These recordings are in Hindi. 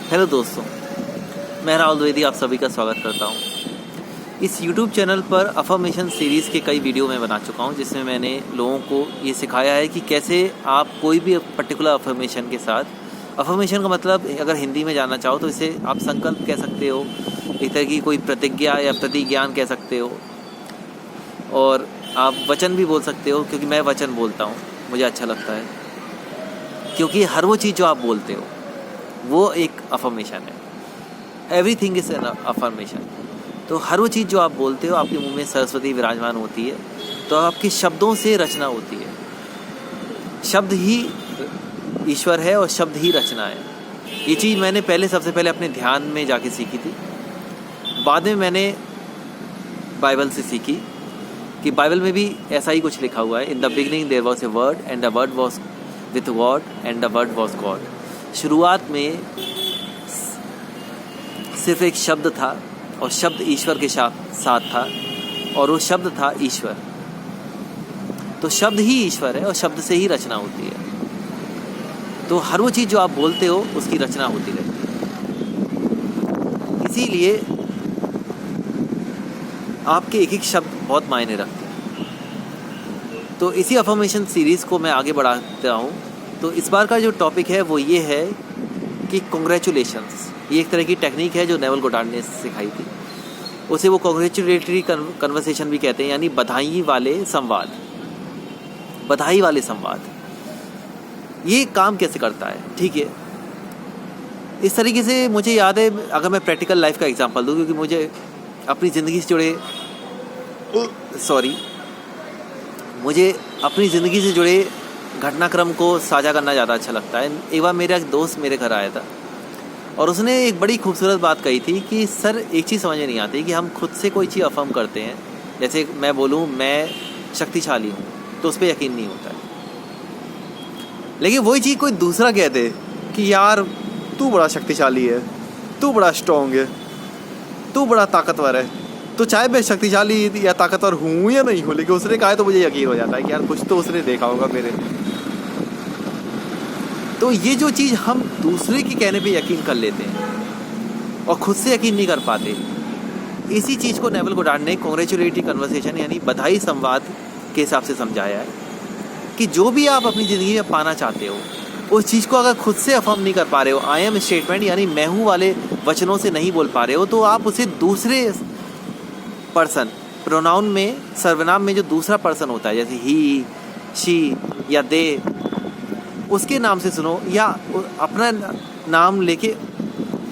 हेलो दोस्तों, मैं राहुल द्विवेदी आप सभी का स्वागत करता हूं। इस YouTube चैनल पर अफर्मेशन सीरीज़ के कई वीडियो मैं बना चुका हूं, जिसमें मैंने लोगों को ये सिखाया है कि कैसे आप कोई भी पर्टिकुलर अफर्मेशन के साथ, अफर्मेशन का मतलब अगर हिंदी में जानना चाहो तो इसे आप संकल्प कह सकते हो, एक तरह की कोई प्रतिज्ञा या प्रतिज्ञान कह सकते हो, और आप वचन भी बोल सकते हो, क्योंकि मैं वचन बोलता हूँ, मुझे अच्छा लगता है, क्योंकि हर वो चीज़ जो आप बोलते हो वो एक अफर्मेशन है। Everything is an affirmation. तो हर वो चीज़ जो आप बोलते हो, आपके मुंह में सरस्वती विराजमान होती है, तो आपके शब्दों से रचना होती है। शब्द ही ईश्वर है और शब्द ही रचना है। ये चीज़ मैंने सबसे पहले अपने ध्यान में जाके सीखी थी। बाद में मैंने बाइबल से सीखी कि बाइबल में भी ऐसा ही कुछ लिखा हुआ है। In the beginning there was a word and the word was with God and the word was God. शुरुआत में सिर्फ एक शब्द था और शब्द ईश्वर के साथ था और वो शब्द था ईश्वर। तो शब्द ही ईश्वर है और शब्द से ही रचना होती है। तो हर वो चीज़ जो आप बोलते हो उसकी रचना होती रहती है। इसीलिए आपके एक एक शब्द बहुत मायने रखते हैं। तो इसी अफर्मेशन सीरीज़ को मैं आगे बढ़ाता हूँ। तो इस बार का जो टॉपिक है वो ये है कि कॉन्ग्रेचुलेशंस। ये एक तरह की टेक्निक है जो नेवल गोडार्ड ने सिखाई थी। उसे वो कॉन्ग्रेचुलेटरी कन्वर्सेशन भी कहते हैं, यानी बधाई वाले संवाद। बधाई वाले संवाद ये काम कैसे करता है? ठीक है, इस तरीके से मुझे याद है, अगर मैं प्रैक्टिकल लाइफ का एग्जांपल दूँ, क्योंकि मुझे अपनी ज़िंदगी से जुड़े मुझे अपनी ज़िंदगी से जुड़े घटनाक्रम को साझा करना ज़्यादा अच्छा लगता है। एक बार मेरा एक दोस्त मेरे घर आया था और उसने एक बड़ी खूबसूरत बात कही थी कि सर, एक चीज़ समझ में नहीं आती कि हम खुद से कोई चीज़ अफर्म करते हैं, जैसे मैं बोलूँ मैं शक्तिशाली हूँ, तो उस पर यकीन नहीं होता है। लेकिन वही चीज़ कोई दूसरा कह दे कि यार तू बड़ा शक्तिशाली है, तू बड़ा स्ट्रॉन्ग है, तू बड़ा ताकतवर है, तो चाहे मैं शक्तिशाली या ताकतवर हूँ या नहीं हूँ, लेकिन उसने कहा है तो मुझे यकीन हो जाता है कि यार कुछ तो उसने देखा होगा मेरे। तो ये जो चीज़ हम दूसरे के कहने पे यकीन कर लेते हैं और खुद से यकीन नहीं कर पाते, इसी चीज़ को नेवल गोडार्ड ने कॉन्ग्रेचुलेटरी कन्वर्सेशन यानी बधाई संवाद के हिसाब से समझाया है कि जो भी आप अपनी ज़िंदगी में पाना चाहते हो, उस चीज़ को अगर खुद से अफर्म नहीं कर पा रहे हो, आई एम स्टेटमेंट यानी मैं हूँ वाले वचनों से नहीं बोल पा रहे हो, तो आप उसे दूसरे पर्सन, प्रोनाउन में, सर्वनाम में जो दूसरा पर्सन होता है, जैसे ही, शी या दे, उसके नाम से सुनो, या अपना नाम लेके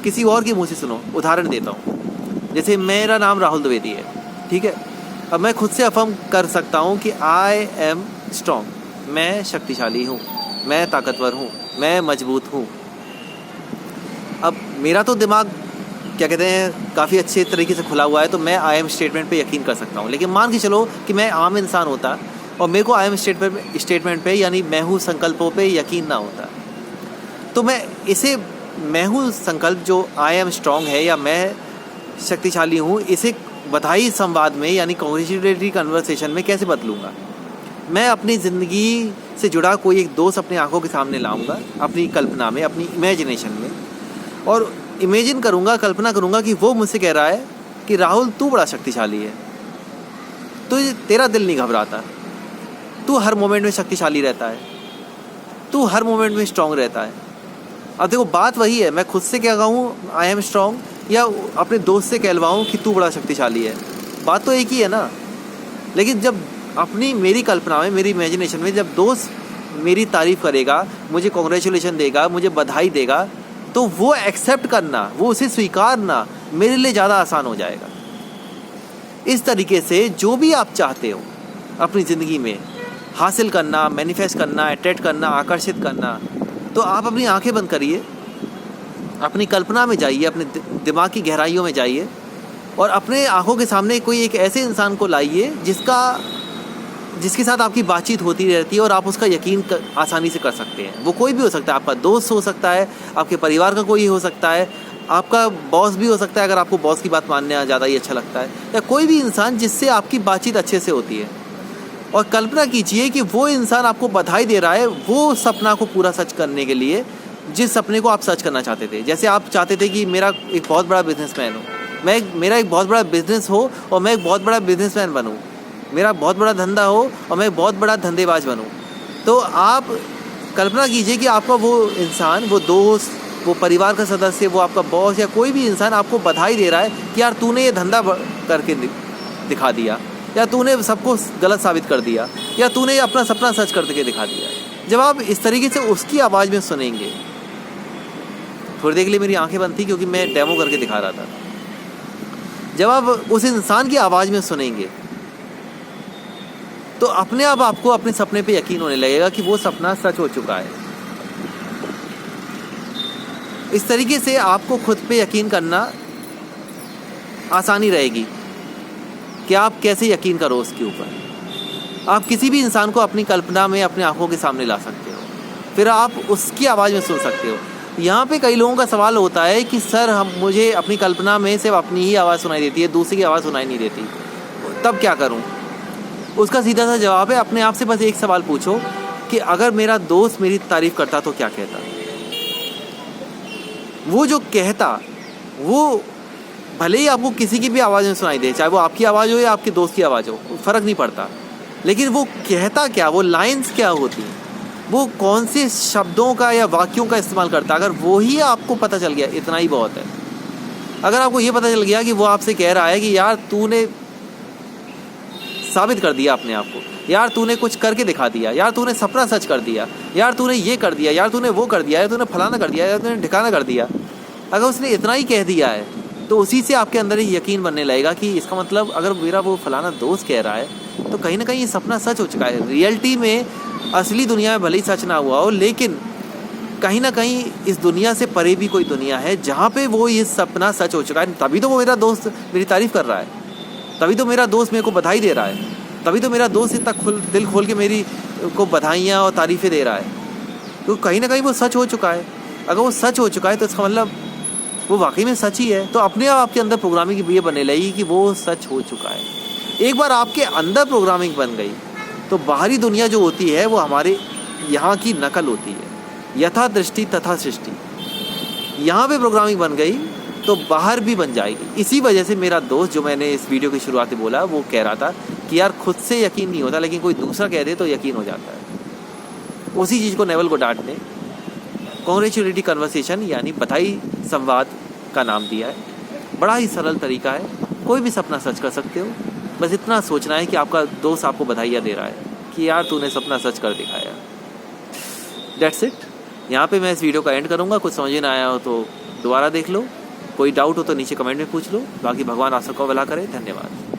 किसी और के मुंह से सुनो। उदाहरण देता हूँ, जैसे मेरा नाम राहुल द्विवेदी है, ठीक है। अब मैं खुद से अफर्म कर सकता हूँ कि आई एम स्ट्रॉन्ग, मैं शक्तिशाली हूँ, मैं ताकतवर हूँ, मैं मजबूत हूँ। अब मेरा तो दिमाग क्या कहते हैं काफ़ी अच्छे तरीके से खुला हुआ है, तो मैं आई एम स्टेटमेंट पे यकीन कर सकता हूँ। लेकिन मान के चलो कि मैं आम इंसान होता और मेरे को आई एम स्टेटमेंट पे यानी मैं हूँ संकल्पों पे यकीन ना होता, तो मैं इसे मैं हूँ संकल्प जो आई एम स्ट्रॉन्ग है या मैं शक्तिशाली हूँ, इसे बधाई संवाद में यानी कॉन्ग्रेचुलेटरी कन्वर्सेशन में कैसे बदलूँगा? मैं अपनी ज़िंदगी से जुड़ा कोई एक दोस्त अपनी आंखों के सामने लाऊंगा, अपनी कल्पना में, अपनी इमेजिनेशन में, और इमेजिन करूंगा, कल्पना करूंगा कि वो मुझसे कह रहा है कि राहुल तू बड़ा शक्तिशाली है, तो तेरा दिल नहीं घबराता, तू हर मोमेंट में शक्तिशाली रहता है, तू हर मोमेंट में स्ट्रांग रहता है। अब देखो बात वही है, मैं खुद से क्या कहूँ आई एम स्ट्रांग या अपने दोस्त से कहलवाऊँ कि तू बड़ा शक्तिशाली है, बात तो एक ही है ना। लेकिन जब मेरी कल्पना में, मेरी इमेजिनेशन में जब दोस्त मेरी तारीफ़ करेगा, मुझे कॉन्ग्रेचुलेशन देगा, मुझे बधाई देगा, तो वो एक्सेप्ट करना, वो उसे स्वीकारना मेरे लिए ज़्यादा आसान हो जाएगा। इस तरीके से जो भी आप चाहते हो अपनी ज़िंदगी में हासिल करना, मैनिफेस्ट करना, अट्रैक्ट करना, आकर्षित करना, तो आप अपनी आंखें बंद करिए, अपनी कल्पना में जाइए, अपने दिमाग की गहराइयों में जाइए और अपने आंखों के सामने कोई एक ऐसे इंसान को लाइए जिसके साथ आपकी बातचीत होती रहती है और आप उसका यकीन आसानी से कर सकते हैं। वो कोई भी हो सकता है, आपका दोस्त हो सकता है, आपके परिवार का कोई हो सकता है, आपका बॉस भी हो सकता है अगर आपको बॉस की बात मानना ज़्यादा ही अच्छा लगता है, या कोई भी इंसान जिससे आपकी बातचीत अच्छे से होती है। और कल्पना कीजिए कि वो इंसान आपको बधाई दे रहा है वो सपना को पूरा सच करने के लिए जिस सपने को आप सच करना चाहते थे। जैसे आप चाहते थे कि मेरा एक बहुत बड़ा बिजनेसमैन हो, मेरा एक बहुत बड़ा बिजनेस हो और मैं एक बहुत बड़ा बिजनेसमैन बनूं, मेरा बहुत बड़ा धंधा हो और मैं एक बहुत बड़ा धंधेबाज बनूं। तो आप कल्पना कीजिए कि आपका वो इंसान, वो दोस्त, वो परिवार का सदस्य, वो आपका बॉस या कोई भी इंसान आपको बधाई दे रहा है कि यार तूने ये धंधा करके दिखा दिया, या तूने सबको गलत साबित कर दिया, या तूने अपना सपना सच करके दिखा दिया। जब आप इस तरीके से उसकी आवाज़ में सुनेंगे, थोड़ी देर के लिए मेरी आंखें बंद थी क्योंकि मैं डेमो करके दिखा रहा था। जब आप उस इंसान की आवाज़ में सुनेंगे तो अपने आप आपको अपने सपने पे यकीन होने लगेगा कि वो सपना सच हो चुका है। इस तरीके से आपको खुद पे यकीन करना आसानी रहेगी कि आप कैसे यकीन करो उसके ऊपर। आप किसी भी इंसान को अपनी कल्पना में अपने आंखों के सामने ला सकते हो, फिर आप उसकी आवाज़ में सुन सकते हो। यहाँ पे कई लोगों का सवाल होता है कि सर मुझे अपनी कल्पना में सिर्फ अपनी ही आवाज़ सुनाई देती है, दूसरी की आवाज़ सुनाई नहीं देती, तब क्या करूँ? उसका सीधा सा जवाब है, अपने आप से बस एक सवाल पूछो कि अगर मेरा दोस्त मेरी तारीफ़ करता तो क्या कहता। वो जो कहता, वो भले ही आपको किसी की भी आवाज़ में सुनाई दे, चाहे वो आपकी आवाज़ हो या आपके दोस्त की आवाज़ हो, फ़र्क नहीं पड़ता, लेकिन वो कहता क्या, वो लाइंस क्या होती हैं, वो कौन से शब्दों का या वाक्यों का इस्तेमाल करता, अगर वो ही आपको पता चल गया, इतना ही बहुत है। अगर आपको ये पता चल गया कि वो आपसे कह रहा है कि यार तूने साबित कर दिया अपने आप को, यार तूने कुछ करके दिखा दिया, यार तूने सपना सच कर दिया, यार तूने ये कर दिया, यार तूने वो कर दिया, यार तूने फलाना कर दिया, यार तूने ठिकाना कर दिया, अगर उसने इतना ही कह दिया है तो उसी से आपके अंदर ही यकीन बनने लगेगा कि इसका मतलब अगर मेरा वो फलाना दोस्त कह रहा है तो कहीं ना कहीं ये सपना सच हो चुका है। रियलिटी में, असली दुनिया में भले ही सच ना हुआ हो, लेकिन कहीं ना कहीं इस दुनिया से परे भी कोई दुनिया है जहाँ पे वो ये सपना सच हो चुका है। तभी तो वो मेरा दोस्त मेरी तारीफ़ कर रहा है, तभी तो मेरा दोस्त मेरे को बधाई दे रहा है, तभी तो मेरा दोस्त इतना दिल खोल के मेरी को बधाइयाँ और तारीफ़ें दे रहा है, तो कहीं ना कहीं वो सच हो चुका है। अगर वो सच हो चुका है तो इसका मतलब वो वाकई में सच ही है। तो अपने आप आपके अंदर प्रोग्रामिंग ये बनने लगी कि वो सच हो चुका है। एक बार आपके अंदर प्रोग्रामिंग बन गई तो बाहरी दुनिया जो होती है वो हमारे यहाँ की नकल होती है, यथा दृष्टि तथा सृष्टि। यहाँ पे प्रोग्रामिंग बन गई तो बाहर भी बन जाएगी। इसी वजह से मेरा दोस्त, जो मैंने इस वीडियो की शुरुआत में बोला, वो कह रहा था कि यार खुद से यकीन नहीं होता, लेकिन कोई दूसरा कह दे तो यकीन हो जाता है। उसी चीज़ को नेवल गोडार्ड ने कॉन्ग्रेचुलेटरी कन्वर्सेशन यानी बधाई संवाद का नाम दिया है। बड़ा ही सरल तरीका है, कोई भी सपना सच कर सकते हो। बस इतना सोचना है कि आपका दोस्त आपको बधाइयाँ दे रहा है कि यार तूने सपना सच कर दिखाया। That's it. यहाँ पे मैं इस वीडियो का एंड करूँगा। कुछ समझ ना आया हो तो दोबारा देख लो, कोई डाउट हो तो नीचे कमेंट में पूछ लो। बाकी भगवान आप सबको भला करे। धन्यवाद।